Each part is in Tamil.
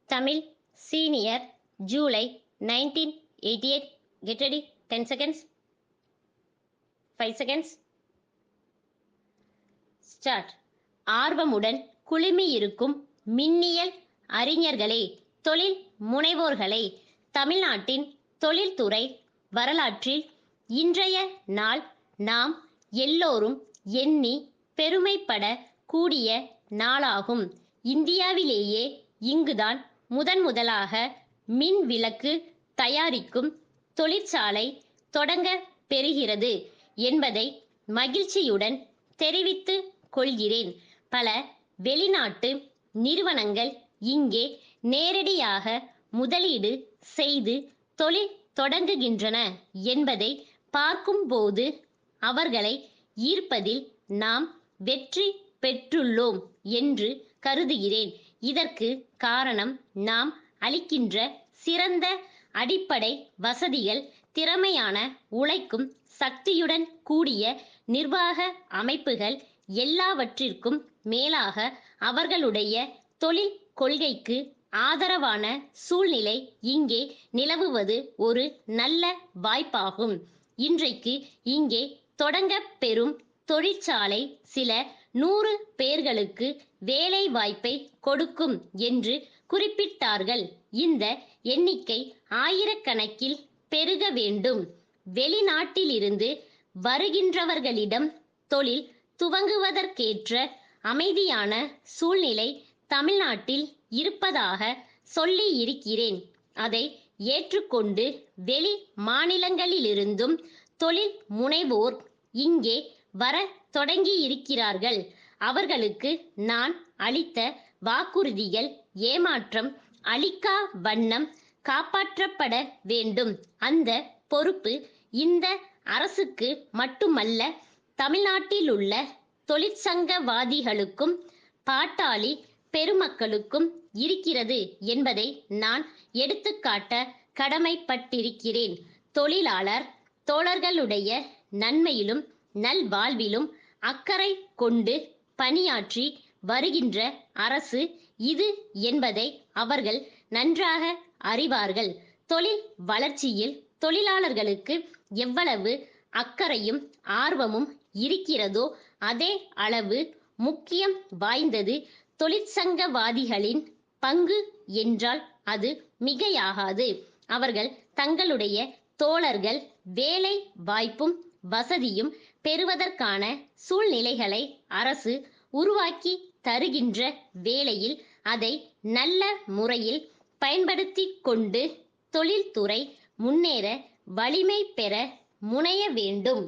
Tamil Senior July 1988. Get ready. 10 seconds. 5 seconds. Start. ஆர்வமுடன் குழுமியிருக்கும் மின்னியல் அறிஞர்களே, தொழில் முனைவோர்களே, தமிழ்நாட்டின் தொழில்துறை வரலாற்றில் இன்றைய நாள் நாம் எல்லோரும் எண்ணி பெருமைப்பட கூடிய நாளாகும். இந்தியாவிலேயே இங்குதான் முதலாக மின் விளக்கு தயாரிக்கும் தொழிற்சாலை தொடங்க பெறுகிறது என்பதை மகிழ்ச்சியுடன் தெரிவித்து கொள்கிறேன். பல வெளிநாட்டு நிறுவனங்கள் இங்கே நேரடியாக முதலீடு செய்து தொழில் தொடங்குகின்றன என்பதை பார்க்கும்போது அவர்களை ஈர்ப்பதில் நாம் வெற்றி பெற்றுள்ளோம் என்று கருதுகிறேன். இதற்கு காரணம் நாம் அளிக்கின்ற சிறந்த அடிப்படை வசதிகள், திறமையான உழைக்கும் சக்தியுடன் கூடிய நிர்வாக அமைப்புகள், எல்லாவற்றிற்கும் மேலாக அவர்களுடைய தொழில் கொள்கைக்கு ஆதரவான சூழ்நிலை இங்கே நிலவுவது ஒரு நல்ல வாய்ப்பாகும். இன்றைக்கு இங்கே தொடங்க பெறும் தொழிற்சாலை சில 100 பேர்களுக்கு வேலை வாய்ப்பை கொடுக்கும் என்று குறிப்பிட்டார்கள். இந்த எண்ணிக்கை ஆயிரக்கணக்கில் பெருக வேண்டும். வெளிநாட்டிலிருந்து வருகின்றவர்களிடம் தொழில் துவங்குவதற்கேற்ற அமைதியான சூழ்நிலை தமிழ்நாட்டில் இருப்பதாக சொல்லி இருக்கிறேன். அதை ஏற்றுக்கொண்டு வெளி மாநிலங்களிலிருந்தும் தொழில் முனைவோர் இங்கே வர தொடங்கியிருக்கிறார்கள். அவர்களுக்கு நான் அளித்த வாக்குறுதிகள் ஏமாற்றம் அளிக்கா வண்ணம் காப்பாற்றப்பட வேண்டும். அந்த பொறுப்பு இந்த அரசுக்கு மட்டுமல்ல, தமிழ்நாட்டிலுள்ள தொழிற்சங்கவாதிகளுக்கும் பாட்டாளி பெருமக்களுக்கும் இருக்கிறது என்பதை நான் எடுத்துக்காட்ட கடமைப்பட்டிருக்கிறேன். தொழிலாளர் தோழர்களுடைய நன்மையிலும் நல்வாழ்விலும் அக்கறை கொண்டு பணியாற்றி வருகின்ற அரசு இது என்பதை அவர்கள் நன்றாக அறிவார்கள். தொழில் வளர்ச்சியில் தொழிலாளர்களுக்கு எவ்வளவு அக்கறையும் ஆர்வமும் இருக்கிறதோ அதே அளவு முக்கியம் வாய்ந்தது தொழிற்சங்கவாதிகளின் பங்கு என்றால் அது மிகையாகாது. அவர்கள் தங்களுடைய தோழர்கள் வேலை வாய்ப்பும் வசதியும் பெறுவதற்கான சூழ்நிலைகளை அரசு உருவாக்கி தருகின்ற வேளையில் அதை நல்ல முறையில் பயன்படுத்தி கொண்டு தொழில்துறை முன்னேற வலிமை பெற முனைய வேண்டும்.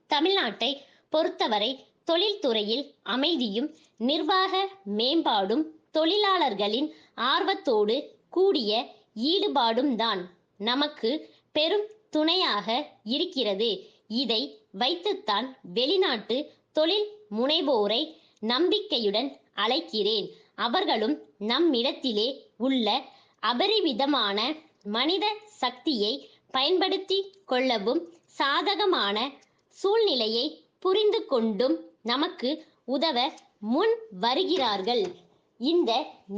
தமிழ்நாட்டை பொறுத்தவரை தொழில்துறையில் அமைதியும் நிர்வாக மேம்பாடும் தொழிலாளர்களின் ஆர்வத்தோடு கூடிய ஈடுபாடும் தான் நமக்கு பெரும் துணையாக இருக்கிறது. இதை வைத்துத்தான் வெளிநாட்டு தொழில் முனைவோரை நம்பிக்கையுடன் அழைக்கிறேன். அவர்களும் நம்மிடத்திலே உள்ள அபரிவிதமான மனித சக்தியை பயன்படுத்தி கொள்ளவும் சாதகமான சூழ்நிலையை புரிந்து கொண்டும் நமக்கு உதவ முன் வருகிறார்கள். இந்த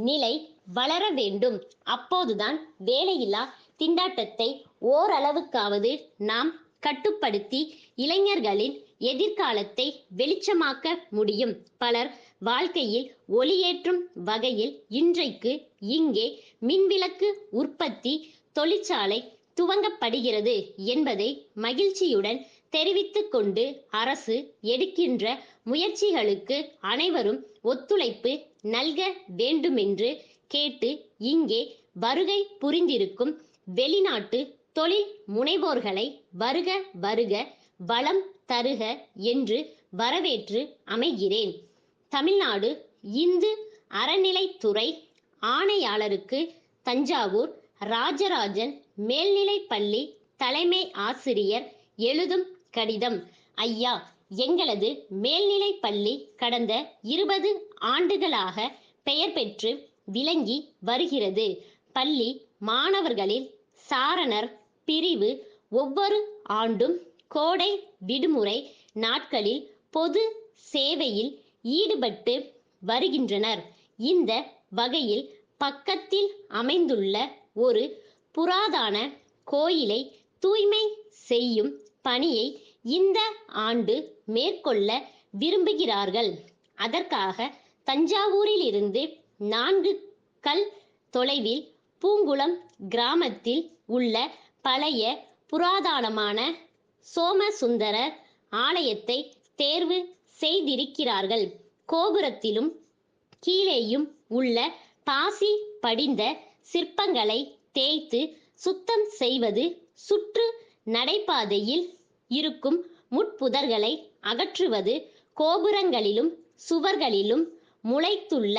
நிலை வளர வேண்டும். அப்போதுதான் வேலையில்லா திண்டாட்டத்தை ஓரளவுக்காவது நாம் கட்டுப்படுத்தி இளைஞர்களின் எதிர்காலத்தை வெளிச்சமாக்க முடியும். பலர் வாழ்க்கையில் ஒளியேற்றும் வகையில் இன்றைக்கு இங்கே மின்விளக்கு உற்பத்தி தொழிற்சாலை துவங்கப்படுகிறது என்பதை மகிழ்ச்சியுடன் தெரிவித்துக் கொண்டு அரசு எடுக்கின்ற முயற்சிகளுக்கு அனைவரும் ஒத்துழைப்பு நல்க வேண்டுமென்று கேட்டு இங்கே வருகை புரிந்திருக்கும் வெளிநாட்டு தொழில் முனைவோர்களை வருக வருக வளம் தருக என்று வரவேற்று அமைகிறேன். தமிழ்நாடு இந்து அறநிலைத்துறை ஆணையாளருக்கு தஞ்சாவூர் ராஜராஜன் மேல்நிலைப்பள்ளி தலைமை ஆசிரியர் எழுதும் கடிதம். ஐயா, எங்களது மேல்நிலைப்பள்ளி கடந்த 20 ஆண்டுகளாக பெயர் பெற்று விளங்கி வருகிறது. பள்ளி மாணவர்களில் சாரணர் பிரிவு ஒவ்வொரு ஆண்டும் கோடை விடுமுறை நாட்களில் பொது சேவையில் ஈடுபட்டு வருகின்றனர். இந்த வகையில் பக்கத்தில் அமைந்துள்ள ஒரு புராதன கோயிலை தூய்மை செய்யும் பணியை இந்த ஆண்டு மேற்கொள்ள விரும்புகிறார்கள். அதற்காக தஞ்சாவூரிலிருந்து 4 கல் தொலைவில் பூங்குளம் கிராமத்தில் உள்ள பழைய புராதனமான சோமசுந்தரர் ஆலயத்தை தேர்வு செய்திருக்கிறார்கள். கோபுரத்திலும் கீழேயும் உள்ள பாசி படிந்த சிற்பங்களை தேய்த்து சுத்தம் செய்வது, சுற்று நடைபாதையில் இருக்கும் முட்புதர்களை அகற்றுவது, கோபுரங்களிலும் சுவர்களிலும் முளைத்துள்ள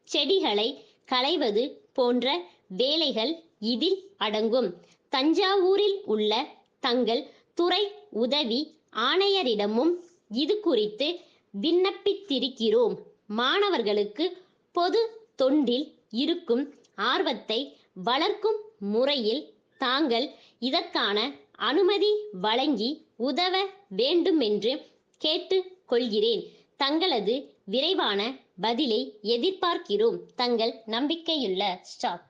செடிகளை களைவது போன்ற வேலைகள் இதில் அடங்கும். தஞ்சாவூரில் உள்ள தங்கள் துறை உதவி ஆணையரிடமும் இது குறித்து விண்ணப்பித்திருக்கிறோம். மாணவர்களுக்கு பொது தொண்டில் இருக்கும் ஆர்வத்தை வளர்க்கும் முறையில் தாங்கள் இதற்கான அனுமதி வழங்கி உதவ வேண்டுமென்று கேட்டுக் கொள்கிறேன். தங்களது விரைவான பதிலை எதிர்பார்க்கிறோம். தங்கள் நம்பிக்கையுள்ள ஸ்டாஃப்.